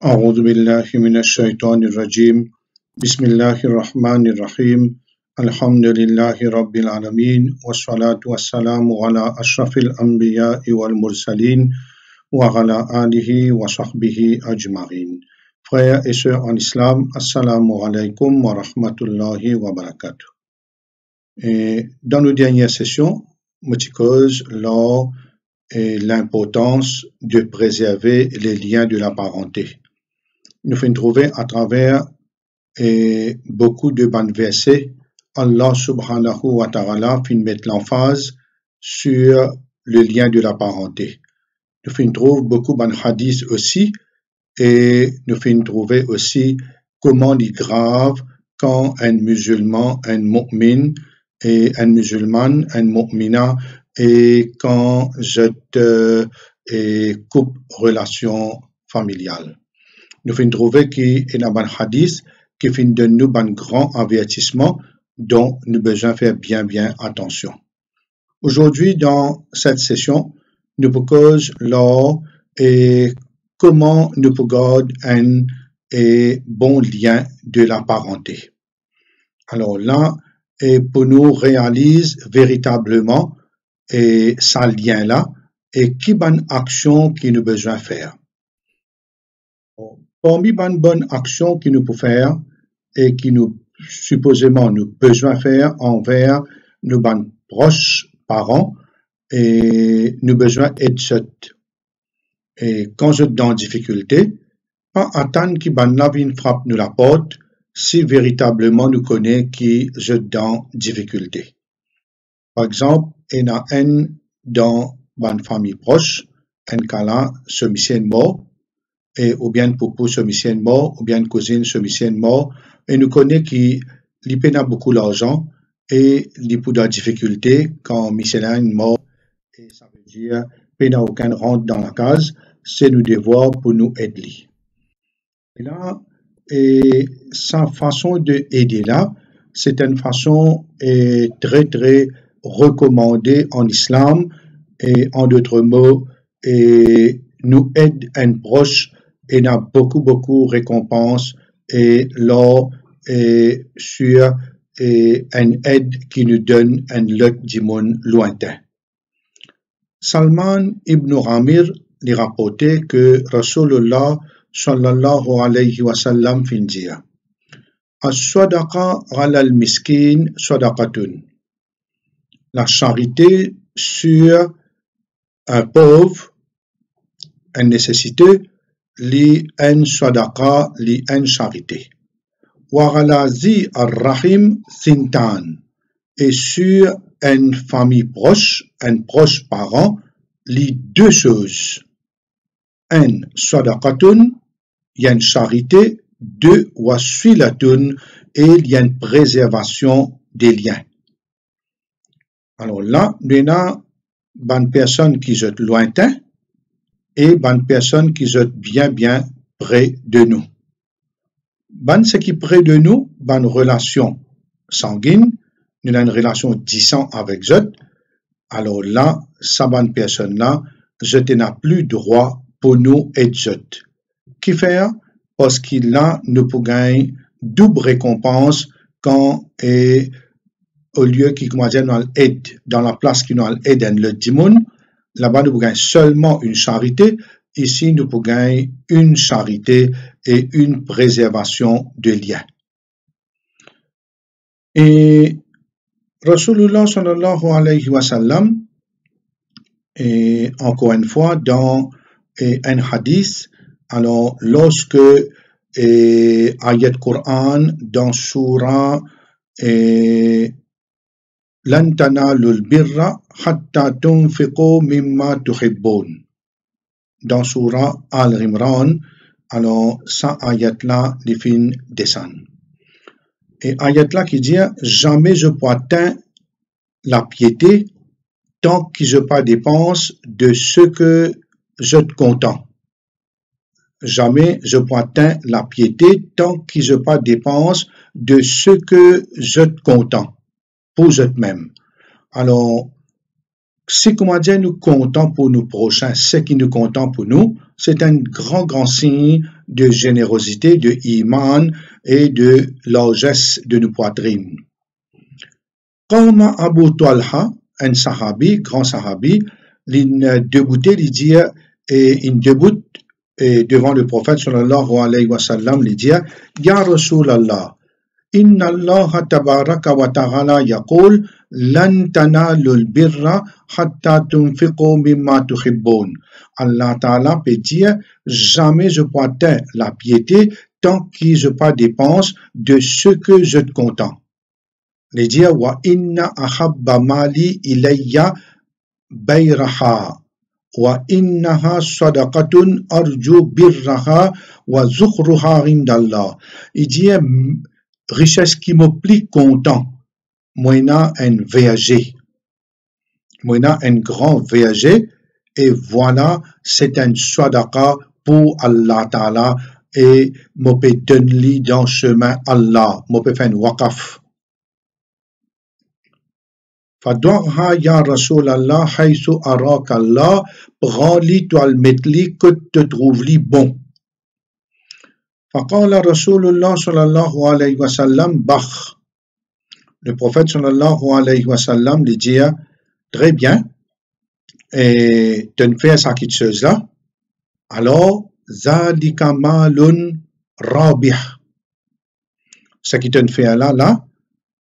أعوذ بالله من الشيطان الرجيم بسم الله الرحمن الرحيم الحمد لله رب العالمين والصلاة والسلام على أشرف الأنبياء والمرسلين وعلى آله وصحبه أجمعين. Frères et sœurs en islam, assalamu alaikum wa rahmatullahi wa barakatuh. Et dans nos dernières sessions, nous cause l'importance de préserver les liens de la parenté. Nous faisons trouver à travers beaucoup de bons versets, Allah subhanahu wa ta'ala fait mettre l'emphase sur le lien de la parenté. Nous faisons trouver beaucoup de bons hadiths aussi, et nous faisons trouver aussi comment il est grave quand un musulman, un mu'min, et un musulman, un mu'mina, et quand je coupe relation familiale. Nous faisons trouver qu'il y a un hadith qui fait de nous un grand avertissement dont nous devons faire bien attention. Aujourd'hui, dans cette session, nous pouvons comment nous pouvons garder un bon lien de la parenté. Alors là, pour nous réaliser véritablement ce lien-là et qui bonne action qui nous besoin faire. Parmi les bonnes actions que nous pouvons faire et qui nous supposément nous besoin faire envers nos proches parents et nous besoin d'être et quand je suis dans difficulté, pas attendre que la vie frappe nous la porte si véritablement nous connaissons qui je suis dans difficulté. Par exemple, il y a un dans une famille proche, un cas là, ce monsieur mort, ou bien poupou ce monsieur mort, ou bien cousine ce monsieur mort, et nous connaissons qu'il a beaucoup d'argent et il a de difficulté quand monsieur est mort, et ça veut dire qu'il n'a aucun rentre dans la case, c'est nous devoir pour nous aider. Et là, sa façon d'aider là, c'est une façon très recommandée en islam, et en d'autres mots, nous aide un proche et n'a beaucoup de récompenses et lors sur une aide qui nous donne un lot du monde lointain. Salman ibn Ramir lui rapportait que Rasulullah sallallahu alayhi wa sallam fin dire As-sadaqa ala al-miskin sadaqatun. La charité sur un pauvre, un nécessité, li en sadaqa, li en charité. Wa ala zi ar-rahim sintan. Et sur une famille proche, un proche parent, li deux choses. Un sadaqatun, il y a une charité. Deux, wasilatun, et il y a une préservation des liens. Alors là, nous avons une personne qui est lointain et une personne qui est bien près de nous. Ce qui est près de nous, une relation sanguine, nous avons une relation distant avec eux. Alors là, cette bonne personne-là, je n'ai plus droit pour nous aider. Qui fait? Parce qu'il a, nous pouvons gagner double récompense quand au lieu qu'il nous aide dans la place qui nous aide dans le dimon, là-bas nous pouvons gagner seulement une charité. Ici, nous pouvons gagner une charité et une préservation de liens. Et Rasulullah sallallahu alayhi wa sallam, et encore une fois, dans un hadith, alors lorsque ayat Coran dans Surah Lan tanalul birra hatta tunfiqu mimma tuhibbun. Dans Surah Al-Imran, alors ça ayat-là, les fins descendent. Et ayat-là qui dit jamais je peux atteindre la piété tant que je pas dépense de ce que je te content. Jamais je peux atteindre la piété tant que je pas dépense de ce que je te content pour eux-mêmes. Alors, si comment dire nous comptons pour nos prochains, ce qui nous comptons pour nous, c'est un grand signe de générosité, de iman et de largesse de nos poitrines. Qawma Abu Talha, un sahabi, grand sahabi, il déboutait, il dit, et il déboute devant le prophète sallallahu alayhi wa sallam, il dit, Ya Rasulallah, Inna Allah tabaraka wa ta'ala yaqul lan tanalul birra hatta tunfiqu mimma tuhibbun. Allah ta'ala peut dire jamais je pourrai atteindre la piété tant que je pas dépense de ce que je te content. Il dit wa inna ahabba mali ilayya bayraha wa innaha sadaqatun arju birraha wa zukhruha indallah. Il dit richesse qui me plie content. Moi, un VAG. Moi, un grand VAG. Et voilà, c'est un sadaqa pour Allah Ta'ala. Et je peux donner dans le chemin Allah. Je peux faire un waqaf. Fadouha ya Rasulallah, haythu arak Allah, prends-li, toi le metli, que te trouves-li bon. فقال رسول الله صلى الله عليه وسلم بخ. Le prophète sallallahu alayhi wa sallam lui dit très bien, et tu ne fais ça cette chose-là, alors zalika malun rabih. Ce qui te fait là,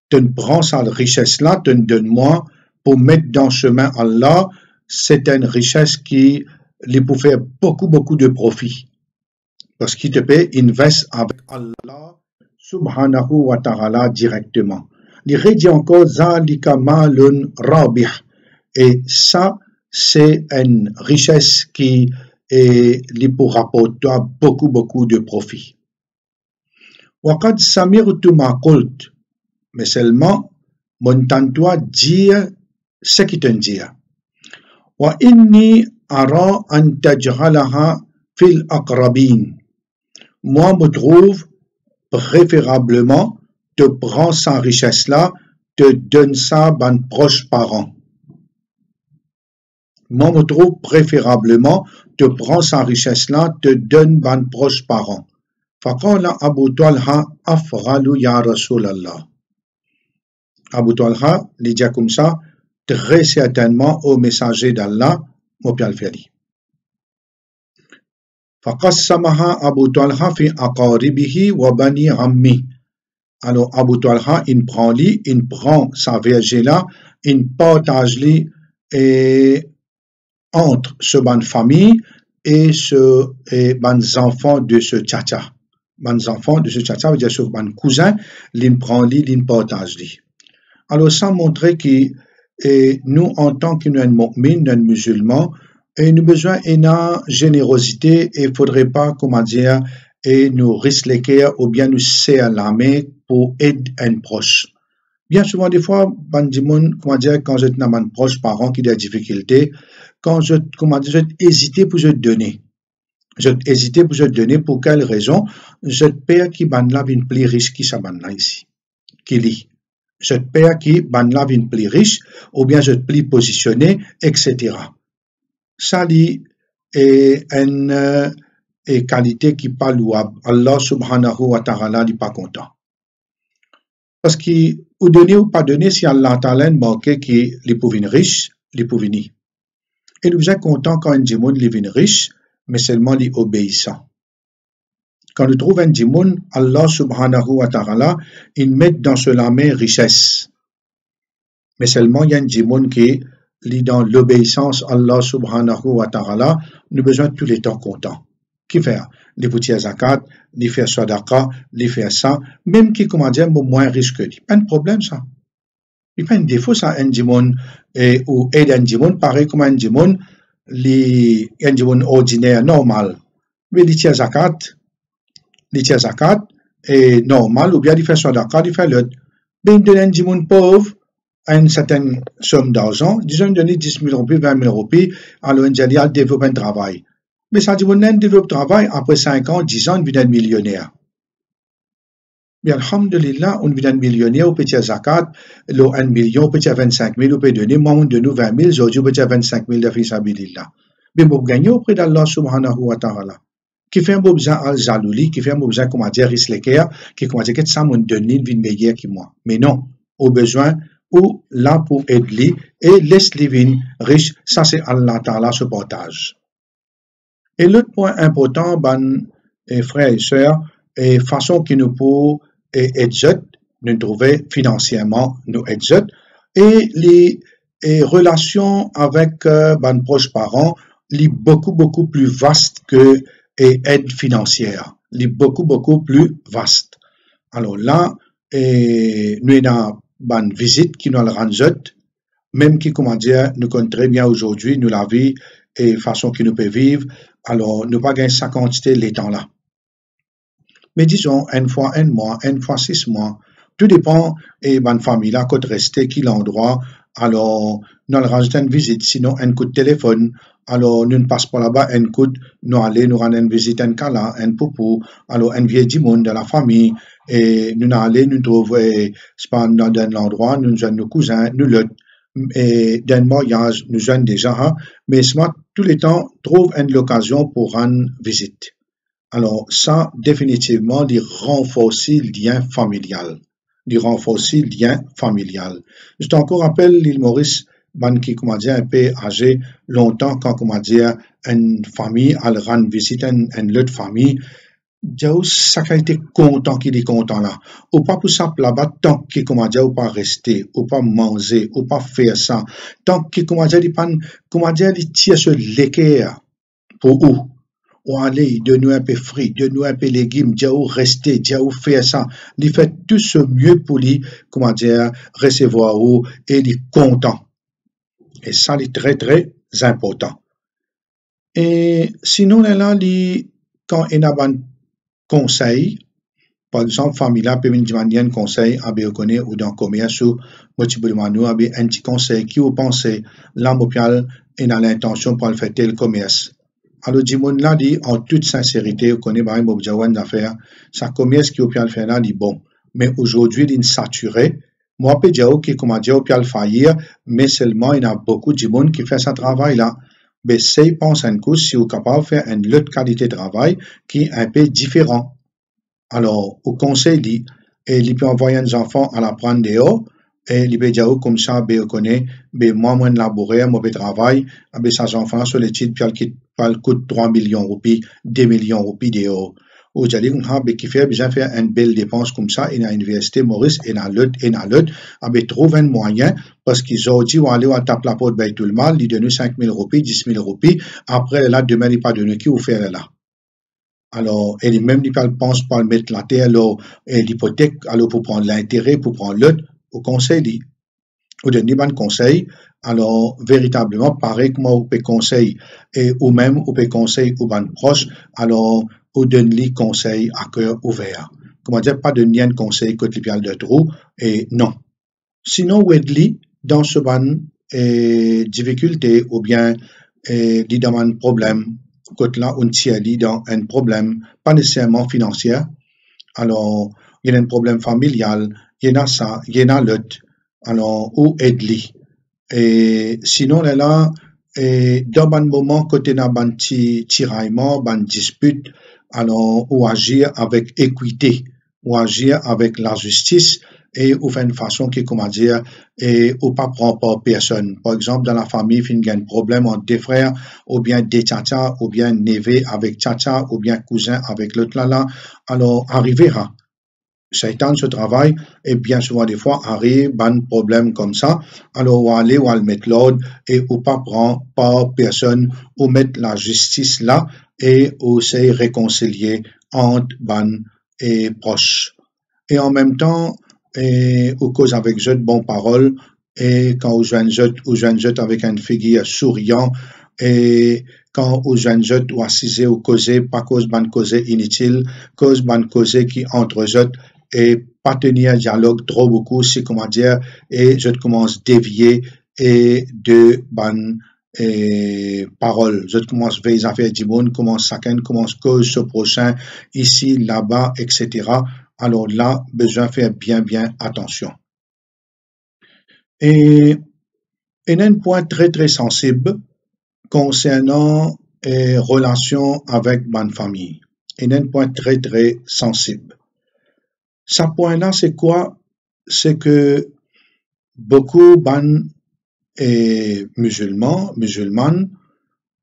tu prends sa richesse-là, tu donnes-moi pour mettre dans le chemin Allah, c'est une richesse qui lui peut faire beaucoup de profit. Parce qu'il te paie, investe avec Allah subhanahu wa ta'ala directement. Il dit encore, zalika malun rabih. Et ça, c'est une richesse qui lui pour rapporter beaucoup de profit. Waqad samirtu ma qult. Mais seulement, m'entends-toi dire ce qui te dit. Wa inni ara an taj'alaha fil aqrabin. Moi, me trouve préférablement te prends sa richesse-là, te donne ça à un proche parent. Moi, me trouve préférablement te prends sa richesse-là, te donne à un proche parent. Faqala Abu Talha afralu ya Rasulallah. Abu Talha, il dit comme ça, très certainement au messager d'Allah, Mopial Feri. فقسمها أبو طلحة في أقاربه وبني عمه. Alors Abu Talha, il prend sa verge-là, il partage entre ce ban famille et ce ban enfants de ce tchatcha. Ban enfants de ce tchatcha veut dire ce ban cousin, il prend il partage. Alors ça montre que nous en tant que mu'min, musulmans, et nous avons besoin d'une générosité et il ne faudrait pas, comment dire, et nous risquer ou bien nous serrer la main pour aider un proche. Bien souvent, des fois, comment dire, quand je suis un proche parent qui a des difficultés, quand je, comment dire, je hésite pour je donner. Je hésite pour je donner pour quelle raison? Je père qui ban la vie plus riche qui ça ban là ici. Qui lit. Je père qui ban la vie plus riche ou bien je plus positionné, etc. Ça est une qualité qui n'est pas louable. Allah subhanahu wa ta'ala n'est pas content. Parce que, ou donner ou pas donner, si Allah ta'ala manque qui les pauvres riches, les pauvres ni. Et nous sommes contents quand un djimoun les vient riche, mais seulement les obéissants. Quand nous trouvons un djimoun, Allah subhanahu wa ta'ala, il met dans cela main richesse. Mais seulement il y a un djimoun qui dans l'obéissance Allah subhanahu wa ta'ala, nous avons besoin de tous les temps contents. Qui fait? Les boutiques zakat, les faire sadaqa, les faire ça, même qui, comment dire, moins riche que lui. Pas de problème, ça. Il n'y a pas de défaut, ça, un djimoun, ou aide un djimoun, pareil comme un djimoun, un djimoun ordinaire, normal. Mais les zakat, est normal, ou bien il fait sadaqa, il fait l'autre. Mais il donne un djimoun pauvre, une certaine somme d'argent, disons donner 10 000 roupies, 20 000 roupies, alors un djalial développe un travail. Mais ça dit, on développe un travail, après 5 ans, 10 ans, on devient millionnaire. Mais alhamdulillah, on devient millionnaire, on peut dire zakat, 1 million, on peut dire 25 000, on peut donner, moi, on donne 20 000, aujourd'hui, on peut dire 25 000 de fisabilillah. Mais on gagne auprès d'Allah subhanahu wa ta'ala. qui fait un beau besoin al jalouli, qui fait un beau besoin, comment dire, risleker, qui, comment dire, que ça mon donne une meilleure que moi. Mais non, au besoin, ou là pour aider et laisse les vignes riches, ça c'est Allah Ta'ala ce partage. Et l'autre point important, frères et sœurs, et façon qui nous peut aider, nous trouver financièrement, nous aider, et les relations avec proches parents, les beaucoup plus vaste que aide financière, les beaucoup plus vaste. Alors là, nous avons une visite qui nous le rend, même qui, comment dire, nous connaît très bien aujourd'hui, nous la vie et façon qui nous peut vivre, alors nous pas gagner sa quantité les temps là. Mais disons, une fois un mois, une fois 6 mois, tout dépend, et bonne famille là, côté rester, qui l'endroit, alors nous le rajoutons une visite, sinon un coup de téléphone, alors nous ne passons pas là-bas, un coup, nous allons nous rendre une visite, un câlin, un poupou, alors un vieux du monde de la famille, et nous allons nous trouver, c'est pas dans un endroit, nous jeunes nos cousins, nous l'autres, et d'un mariage, nous jeunes déjà, hein, mais tous les temps, trouve une occasion pour rendre visite. Alors, ça, définitivement, il renforce le lien familial. Il renforce le lien familial. Je t'encore rappelle l'île Maurice, qui, comment dire, un peu âgé, longtemps, quand, comment dire, une famille, elle rend visite à une autre famille, ça a été content qu'il est content là. Ou pas pour ça là-bas, tant qu'il, comment dire, ou pas rester, ou pas manger, ou pas faire ça. Tant qu'il, comment dire, il tire ce l'équerre pour où? Ou aller, de nous un peu fruits, de nous un peu légumes, déjà où rester, déjà où faire ça. Il fait tout ce mieux pour lui, comment dire, recevoir où, et il est content. Et ça, c'est très, très important. Et sinon, là, quand il y a un conseil, par exemple, famille là, peut me un conseil, à bien connaître, ou dans le commerce, ou, moi, tu peux demander, un petit conseil, qui vous pensez, l'âme il a l'intention pour le faire tel commerce. Alors, Dimon l'a dit en toute sincérité, vous connaissez bien Mobjawan d'affaires, ça commerce qui au le faire là, dit bon. Mais aujourd'hui, il est saturé. Moi, je peux dire que, comment dire, au le faillir, mais seulement, il y a beaucoup de monde qui fait ce travail là. Mais c'est, pense un coup, si vous êtes capable de faire une autre qualité de travail qui est un peu différent. Alors, au conseil dit, et il peut envoyer un enfant à la prendre dehors, et il peut dire comme ça, ben, connaît, ben, moi, laborer, moi, travail, ben, ça, enfant, sur les titres, puis il coûte 3 millions de roupies, 2 millions de roupies dehors. Ou, j'ai dit, qui fait, bien faire une belle dépense comme ça, il a université Maurice, et dans l'autre, ben, trouve un moyen, parce qu'ils ont dit, on va aller à taper la porte, ben, tout le mal, il donne 5 000 roupies, 10 000 roupies, après, là, demain, il pas donné qui vous faire là. Alors, et même, il pense pas mettre la terre, alors, l'hypothèque, alors, pour prendre l'intérêt, pour prendre l'autre, au conseil dit, au dernier ban conseil, alors véritablement pareil que moi au conseil et ou même au conseil au ban proche, alors au donner conseil à cœur ouvert. Comment dire, pas de lien de conseil côté pial de trou et non. Sinon Wedley dans ce ban difficulté ou bien dit dans un problème côté là on tient dans un problème pas nécessairement financier. Alors il y a un problème familial, il y en a ça, il y en a l'autre. Alors, ou aide-li. Et sinon, là, dans un moment, côté n'a ban tiraillement, ban dispute, alors, ou agir avec équité, ou agir avec la justice, et ou faire une façon qui, comment dire, et ou pas prendre par personne. Par exemple, dans la famille, il y a un problème entre des frères, ou bien des tchacha, ou bien névé avec tchacha, ou bien cousin avec l'autre là, alors, arrivera. Shaitan ce travail et bien souvent des fois arrive un problème comme ça alors on va aller on va le mettre l'ordre et ou pas prendre par personne ou mettre la justice là et aussi réconcilier entre ban et proches et en même temps et ou cause avec jeu de bonnes paroles et quand on joue jeu avec une figure souriant et quand aux jeunes jeunes ou assiser ou causer pas cause ban causer inutile cause ban causer qui entre jeunes et pas tenir un dialogue trop beaucoup, c'est comment dire, et je commence à dévier et de bonnes paroles. Je commence à faire affaires du monde, commence chacun, commence cause ce prochain, ici, là-bas, etc. Alors là, besoin de faire bien attention. Et il y a un point très très sensible concernant relations avec bonne famille. et un point très très sensible. Ce point-là, c'est quoi? C'est que beaucoup de musulmanes,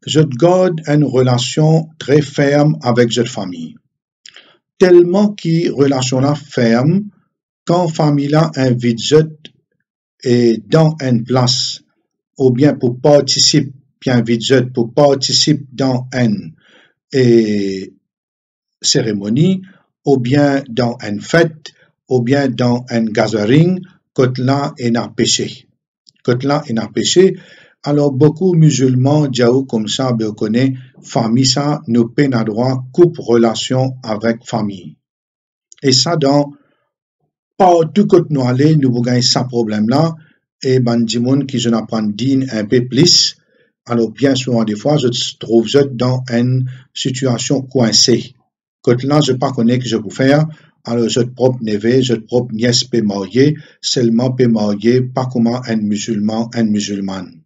je garde une relation très ferme avec cette famille. Tellement que relation là ferme, quand famille là invite et dans une place, ou bien pour participer, pour participer dans une cérémonie, ou bien dans une fête, ou bien dans un gathering, quand là est un péché. Alors beaucoup musulmans, diaou comme ça, ben connaît famille ça, nous peine à droit coupe relation avec famille. Et ça dans partout que nous allons, nous gagnons ce problème là. Et ben du monde qui je n'apprends digne un peu plus. Alors bien souvent des fois, je trouve dans une situation coincée. Quand là, je pas connais que je peux faire. Alors, je propre neveu, je propre nièce peut marier, seulement peut marier, pas comment un musulmane.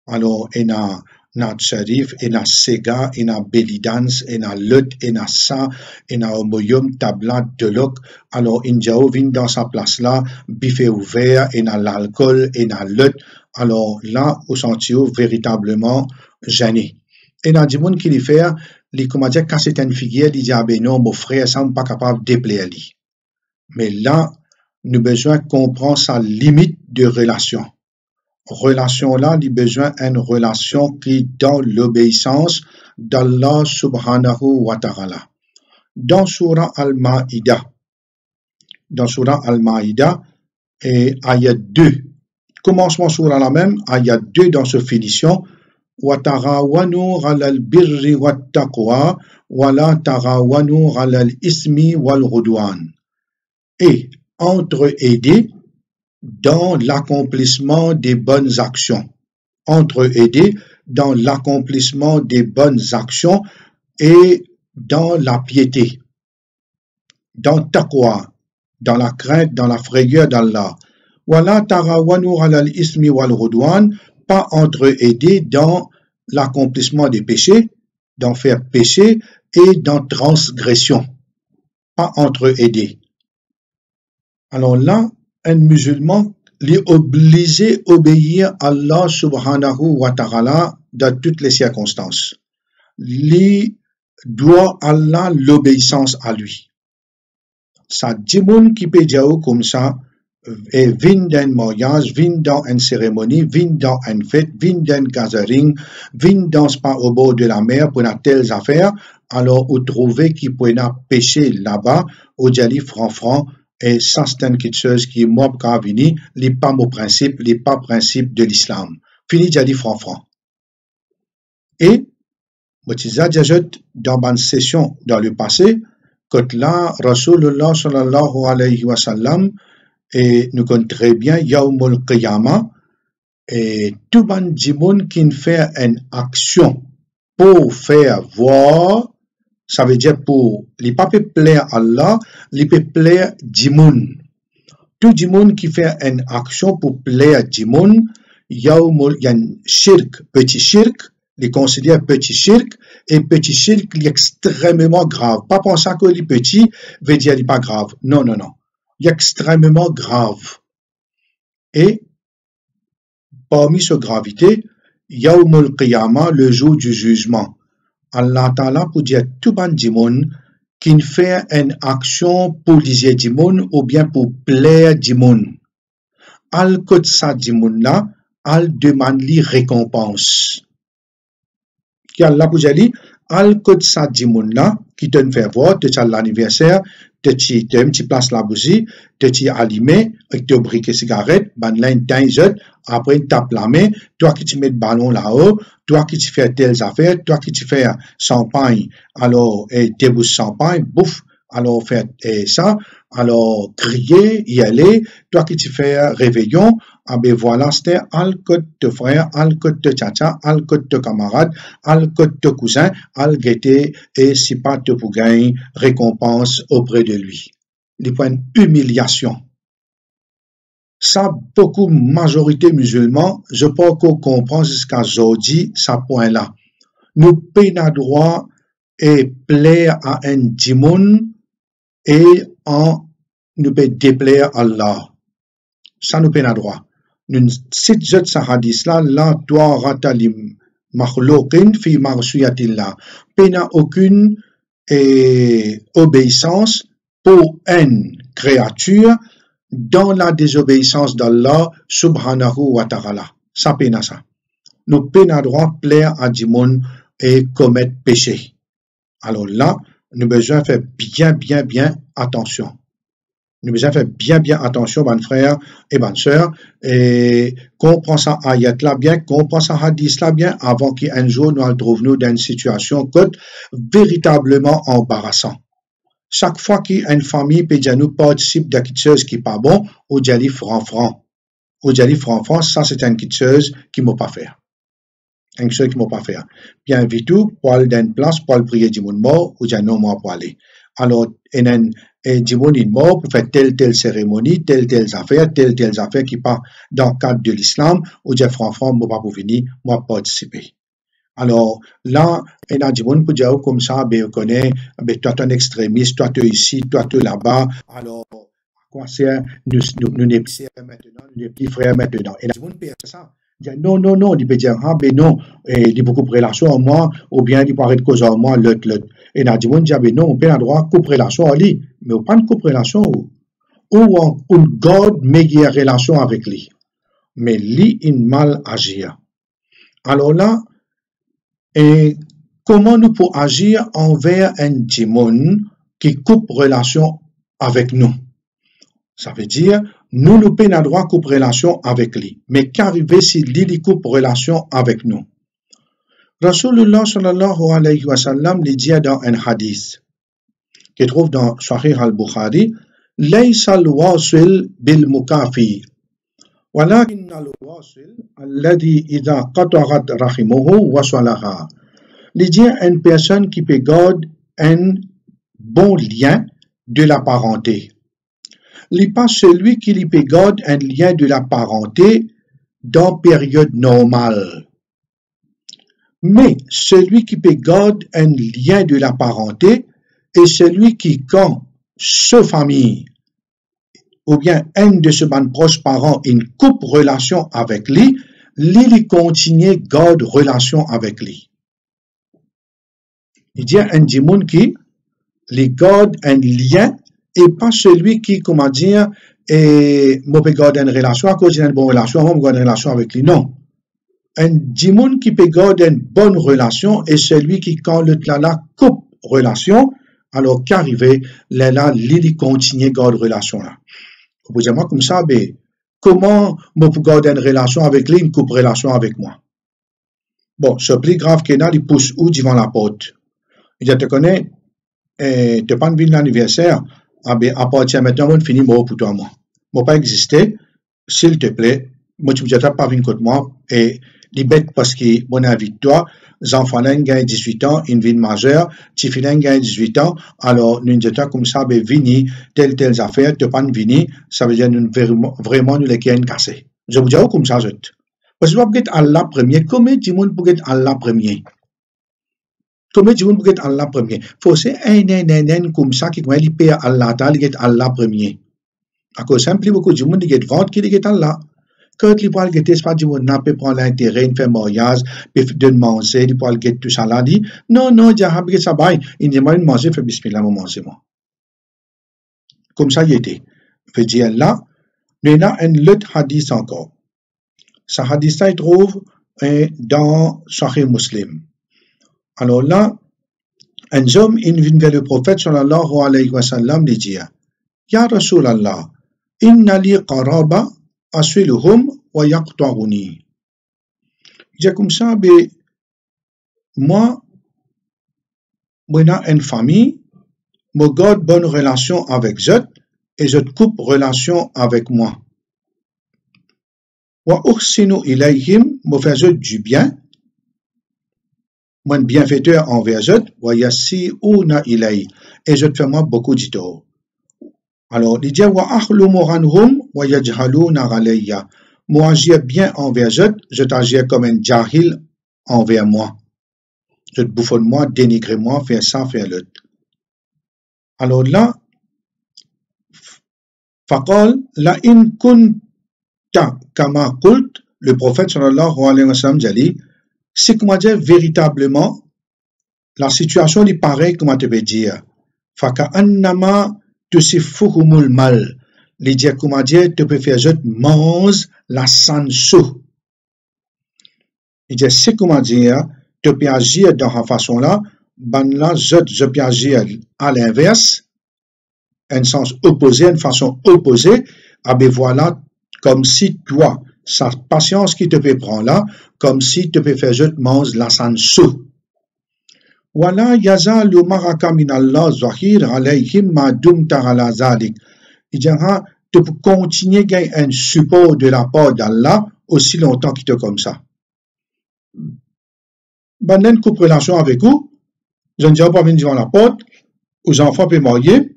Alors, il y a Sharif, il y a Sega, il y a belly dance, il y a lutte, il y a ça, il y a Omoyum, tabla, delok. Alors, Indiao vient dans sa place là, buffet ouvert, il y a l'alcool, il y a lutte. Alors, là, au sentio véritablement gêné. Et il y a des gens qui le font, les comment dire, quand c'est une figure, ils disent, ah ben non, mon frère, ça, n'est pas capable de déplaire lui. Mais là, nous avons besoin de comprendre sa limite de relation. Relation là, nous avons besoin d'une relation qui est dans l'obéissance d'Allah subhanahu wa ta'ala. Dans Surah Al-Ma'idah, et ayat 2, commencement Surah la même, ayat 2 dans cette finition, وَتَعَاوَنُوا عَلَى الْبِرِّ وَالتَّقْوَى وَلَا تَعَاوَنُوا عَلَى الْإِثْمِ وَالْعُدْوَانِ. Et entre-aider dans l'accomplissement des bonnes actions. Entre-aider dans l'accomplissement des bonnes actions et dans la piété. Dans taqwa, dans la crainte, dans la frayeur d'Allah. وَلَا تَعَاوَنُوا عَلَى الْإِثْمِ وَالْعُدْوَانِ. Pas entre-aider dans l'accomplissement des péchés, d'en faire péché et dans transgression. Pas entre-aider. Alors là, un musulman est obligé d'obéir à Allah subhanahu wa ta'ala dans toutes les circonstances. Il doit Allah l'obéissance à lui. Ça dit moun qui peut dire comme ça, et vient d'un mariage, vient dans une cérémonie, vient dans une fête, vient d'un gathering, vient dans spa au bord de la mer pour telles affaires, alors vous trouvez qu'il peut pêcher là-bas, au diali franc, et ça c'est quelque chose qui est moi quand vini, les pas mon principe, les pas principe de l'islam. Fini diali franc. Et, Motiza Djajot, dans une session dans le passé, quand là, Rasulullah sallallahu alayhi wa sallam, et nous connaissons très bien Yawmul Qiyamah, et tout le monde qui fait une action pour faire voir, ça veut dire pour, il pas peut plaire à Allah, il peut plaire Djimoun. Tout le monde qui fait une action pour plaire Djimoun, Yawmul, il y a un shirk, petit shirk, il considère petit shirk, et petit shirk, il est extrêmement grave. Pas penser que le petit veut dire il n'est pas grave. Non. Extrêmement grave. Et parmi ce gravité, Yawmul Qiyamah, le jour du jugement. Allah Ta'ala pour dire tout le monde qui fait une action pour liser du monde ou bien pour plaire du monde. Al-Kot sa du monde là, al demande li récompense. Qui Allah pour dire Al-Kot sa du monde là, qui te fait voir, te tient l'anniversaire, te un petit place la bougie, te allumé, avec te briquet cigarette, ban là une après une tape la main, toi qui tu mets le ballon là-haut, toi qui tu fais telles affaires, toi qui tu fais champagne, alors, débouche champagne, bouffe, alors faire ça, alors crier, y aller, toi qui tu fais réveillon, ah ben voilà, c'était al-côte de frère, al-côte de tchatcha, al-côte de camarade, al-côte de cousin, al-guetté, et si pas te pour gagner récompense auprès de lui. Les points d'humiliation. Ça, beaucoup majorité musulmans, je peux qu'on comprend jusqu'à aujourd'hui, ça point là. Nous payons droit et plaire à un djimoun et nous peut déplaire Allah. Ça nous peut droit. Nous citons ce hadith là, la ta'ata li makhlouqin fi marsiyatillah. N'a aucune obéissance pour une créature dans la désobéissance d'Allah subhanahu wa ta'ala. Ça peine ça. Nous peine droit plaire à djimoun et commettre péché. Alors là, nous besoin faire bien attention. Nous besoin faire bien attention, bonnes frères et bonnes sœurs, et comprendre ça ayat là bien, comprendre ça hadith là bien, avant qu'un jour nous trouvions dans une situation véritablement embarrassante. Chaque fois qu'une famille peut nous participe de quelque chose qui n'est pas bon, ou d'y franc. Ou d'y franc, ça c'est une chose qui ne m'a pas fait. Une chose qui ne m'a pas fait. Bien vite, pour aller dans une place, pour aller prier du monde mort, ou dire non, moi pour aller. Alors, du monde mort pour faire telle cérémonie, telle affaire qui part dans le cadre de l'islam, ou dire franc, moi pas pour venir, moi participer. Alors, là, il y a du monde pour dire comme ça, ben, on connaît, ben, toi, tu es un extrémiste, toi, tu es ici, toi, tu es là-bas. Alors, quoi c'est, nous sommes les petits frères maintenant. Et là, du monde peut ça. Non, il peut dire, ah, ben non, il y a beaucoup de relations en moi, ou bien il paraît de cause en moi, l'autre. Et là, du monde dit, ben non, on peut avoir droit à couper relation à lui, mais on pas de couper relation ou on garde meilleure relation avec lui. Mais lui, il mal agir. Alors là, et comment nous pouvons agir envers un démon qui coupe relation avec nous? Ça veut dire, nous pouvons droit couper relation avec lui. Mais qu'arriver si lui coupe relation avec nous? Rasulullah sallallahu alayhi wa sallam dit dans un hadith qui trouve dans Sahih al-Bukhari, Laysa al-wasil bil mukafi. ولكن الواصل الذي إذا قطعت رحمه وصلها. Il dit une personne qui peut garder un bon lien de la parenté. Il n'est pas celui qui peut garder un lien de la parenté dans période normale. Mais celui qui peut garder un lien de la parenté est celui qui, quand sa famille ou bien un de ses proches parents une coupe relation avec lui, il continue garde relation avec lui. Il y a un démon qui garde un lien et pas celui qui, comment dire, moi peut garder une relation à cause d'une bonne relation, moi garder une relation avec lui. Non. Un démon qui peut garder une bonne relation est celui qui, quand le tlala coupe relation, alors qu'arrivé, là, il continue garde relation là. Vous pouvez dire, moi, comme ça, ben, comment je peux garder une relation avec lui, une coupe relation avec moi? Bon, ce plus grave qu'il y a, il pousse où devant la porte. Il dit, tu connais, tu n'as pas une ville d'anniversaire, ah ben, à partir de maintenant, on finit mort pour toi, moi. Moi, pas exister, s'il te plaît, moi, tu me dis, tu n'as pas vu contre moi, et les bêtes parce que, mon avis de toi, les enfants gagnent 18 ans, une vie majeure, tu finis gagne 18 ans, alors nous disons comme ça, ben vini, telle affaire, tu pas vini, ça veut dire nous vraiment nous les gagnons cassés. Je vous dis comme ça, parce que vous pouvez être Allah premier, comment du monde peut être Allah premier? Comment du monde peut être Allah premier? Faut c'est un comme ça qui connaît les pères Allah, il est Allah premier. À cause simple, beaucoup du monde qui est vente qui est Allah. Quand les poils guettent, c'est pas du monde peut prendre l'intérêt, il fait mariage, puis de manger, les poils guettent tout ça là, dit, non, j'ai habité ça, il n'y a pas de manger, fait bismillah, manger moi. Comme ça, il était. Veut dire là, il y a un autre hadith encore. Ce hadith là, il trouve dans Sahih Muslim. Alors là, un homme, il vient vers le prophète, sallallahu alayhi wa sallam, il dit, Ya Rasulallah, inna li qaraba, aswiluhum wa yaqta'uni. Il dit comme ça, ben, moi, j'ai une famille, je garde bonne relation avec eux et je coupe relation avec moi. Wa uhsinu ilayhim, je fais du bien, moi un bienfaiteur envers eux, wa yassi'una ilay, et je fais moi beaucoup de tort. Alors, il dit, wa ahlumu anhum wa yajhaluna alayya. Moi, agis bien envers eux, je t'agis comme un jahil envers moi. je te bouffonne moi, dénigrer moi, faire ça, faire l'autre. Alors là, faqal la in kunta kama qult, le prophète sallallahu alayhi wa sallam dit, c'est comment dire véritablement, la situation est pareille comme tu peux dire. Faka annama tusifuhumul mal. Les dire comment dire, tu peux faire juste mange la sanso. Il dit, c'est comment dire, tu peux agir dans la façon là, ben là, je peux agir à l'inverse, un sens opposé, une façon opposée, ah ben voilà, comme si toi, sa patience qui te peut prendre là, comme si tu peux faire juste mange la sanso. Wala yazalu maraka min Allah zahir alayhim ma dumta ala zalik. Il dira, tu peux continuer à gagner un support de la part d'Allah aussi longtemps qu'il te comme ça. Ben, coupe relation avec vous, je ne dirai pas venir devant la porte, aux enfants peuvent marier,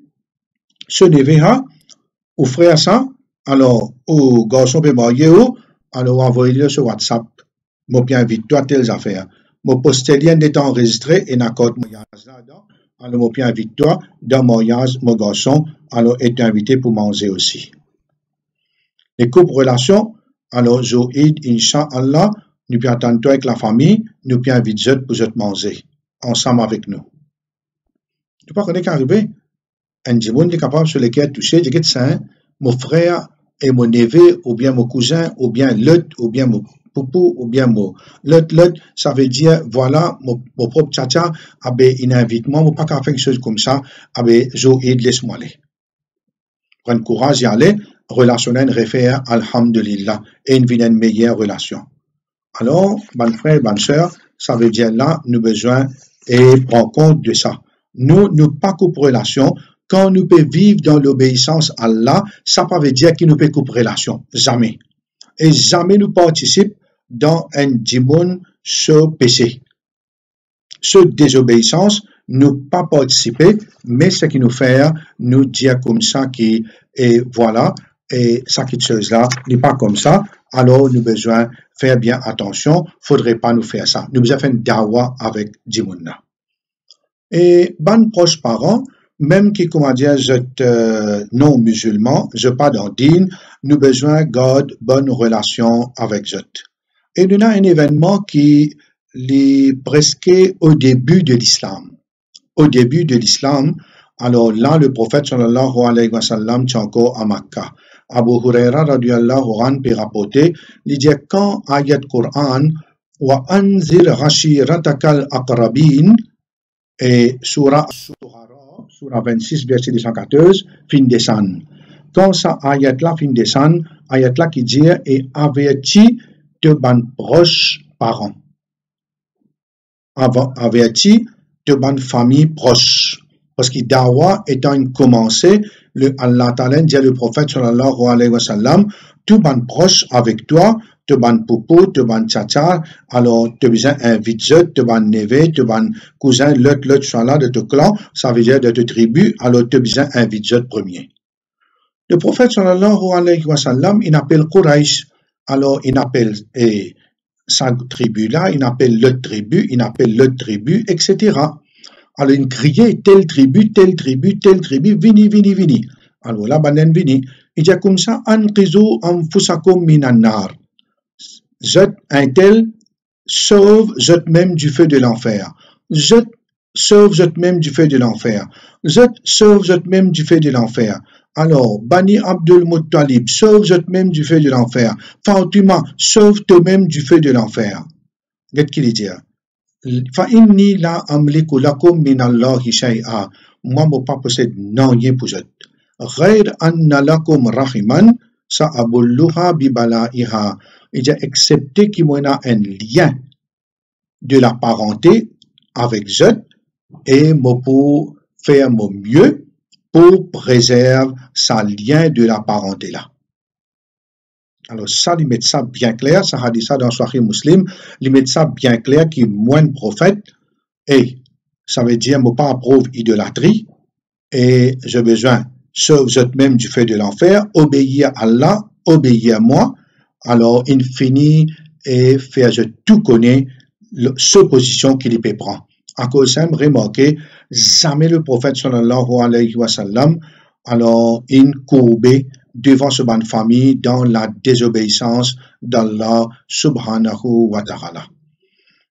se lever, aux frères ça, alors aux garçons peuvent marier, alors envoyez-le sur WhatsApp. Moi, bien invite-toi à telles affaires. Mon postelien est enregistré et n'accorde mariage là-dedans. Alors, mon bien invite-toi dans mariage, mon garçon, alors est invité pour manger aussi. Les couples relations, alors, Zoïd, Inch'Allah, nous pouvons attendre toi avec la famille, nous pouvons inviter pour manger, ensemble avec nous. Tu ne peux pas connaître qu'arriver. Un djimoun est capable sur lequel toucher, je dis ça, mon frère et mon neveu, ou bien mon cousin, ou bien l'autre, ou bien mon poupou, ou bien l'autre, ça veut dire, voilà, mon propre tcha-tcha, il invite moi, je ne peux pas faire quelque chose comme ça, Zoïd, laisse-moi aller. Prendre courage y aller, relationnel, réfère, alhamdulillah, et une meilleure relation. Alors, bon frère, bonne sœur, ça veut dire là, nous avons besoin et prendre compte de ça. Nous pas couper relation. Quand nous pouvons vivre dans l'obéissance à Allah, ça ne veut dire qu'il nous peut couper relation. Jamais. Et jamais nous participons dans un djimoun sur péché. Ce désobéissance, nous pas participer, mais ce qui nous fait, nous dire comme ça qui, et voilà, et ça qui chose là, n'est pas comme ça, alors nous besoin faire bien attention, faudrait pas nous faire ça. Nous besoin faire une dawa avec Djimouna. Et ban proches parents, même qui, comment dire, non musulman, je pas dans dîne, nous besoin garde bonne relation avec eux. Et nous avons un événement qui est presque au début de l'islam. Au début de l'islam, alors là, le prophète sallallahu alayhi wa sallam est encore à Makkah. Abu Huraira radiyallahu anhu peut rapporter, il dit quand ayat Qur'an wa anzir rashiratakal aqrabin et surah 26 verset 214 fin descend. Quand ça ayat là fin descend, ayat là qui dit et averti de ban proches parents. Averti de ban famille proche. Parce que dawa étant une commencée, le Allah Ta'ala dit le prophète sallallahu alayhi wa sallam, tout ban proche avec toi, te ban poupou, te ban tcha-tcha, alors te besoin invite, te ban neve, te ban cousin, l'autre soit là de ton clan, ça veut dire de ta tribu, alors te besoin invite premier. Le prophète sallallahu alayhi wa sallam, il appelle Quraysh, alors il appelle sa tribu là, il appelle l'autre tribu, etc. Alors, il criait telle tribu, vini. Alors là, banen vini. Il dit comme ça, anqizu anfusakum minan nar. Un tel sauve même du feu de l'enfer. Sauve même du feu de l'enfer. Sauve même du feu de l'enfer. Alors, Bani Abdul Muttalib, sauve même du feu de l'enfer. Fatima, sauve toi-même du feu de l'enfer. Qu'est-ce qu'il dit? Fa'inni la amliku lakum min Allahi shay'a. Moi, je ne pas posséder rien pour vous. Ghair anna lakum rahiman sa'abulluha bi bala'iha. Il dit, excepté qu'il y a un lien de la parenté avec eux et pour faire mon mieux pour préserver sa lien de la parenté là. Alors ça, il met ça bien clair, ça a dit ça dans Sahih Muslim, il met ça bien clair qu'il est moins prophète, et ça veut dire, moi pas approuve idolâtrie, et j'ai besoin, sauve même du feu de l'enfer, obéir à Allah, obéir à moi, alors il finit et faire je tout connais, seule position qu'il peut prendre. À cause de ça, remarquez, jamais le prophète sallallahu alayhi wa sallam, alors, il courbé devant ce ban famille dans la désobéissance d'Allah subhanahu wa ta'ala.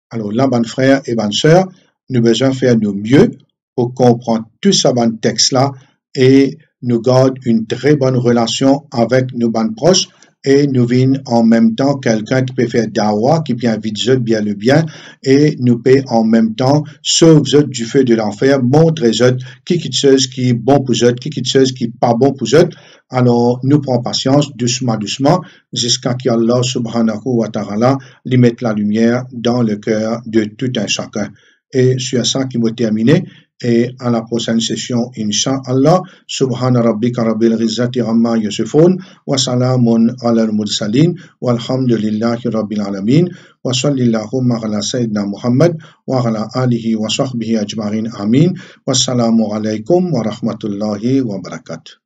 Alors là, ban frères et ban sœurs, nous besoin faire de mieux pour comprendre tout ça ban texte là et nous garde une très bonne relation avec nos ban proches et nous venons en même temps quelqu'un qui peut faire dawa, qui peut inviter bien le bien et nous peut en même temps sauver du feu de l'enfer, montrer qui est bon pour eux, qui est pas bon pour eux. Alors nous prenons patience doucement jusqu'à qu'Allah subhanahu wa ta'ala lui mette la lumière dans le cœur de tout un chacun. Et sur ça qui m'a terminé. Et à la prochaine session, Inch'Allah, Subhana Rabbika Rabbil Izzati Amma Yasifun, wa salamun ala al-mursalin, walhamdulillahi Rabbil Alamin, wa sallallahu ala Sayyidina Muhammad, wa ala alihi wa sahbihi ajma'in amin, wassalamu alaikum wa rahmatullahi wa barakatuh.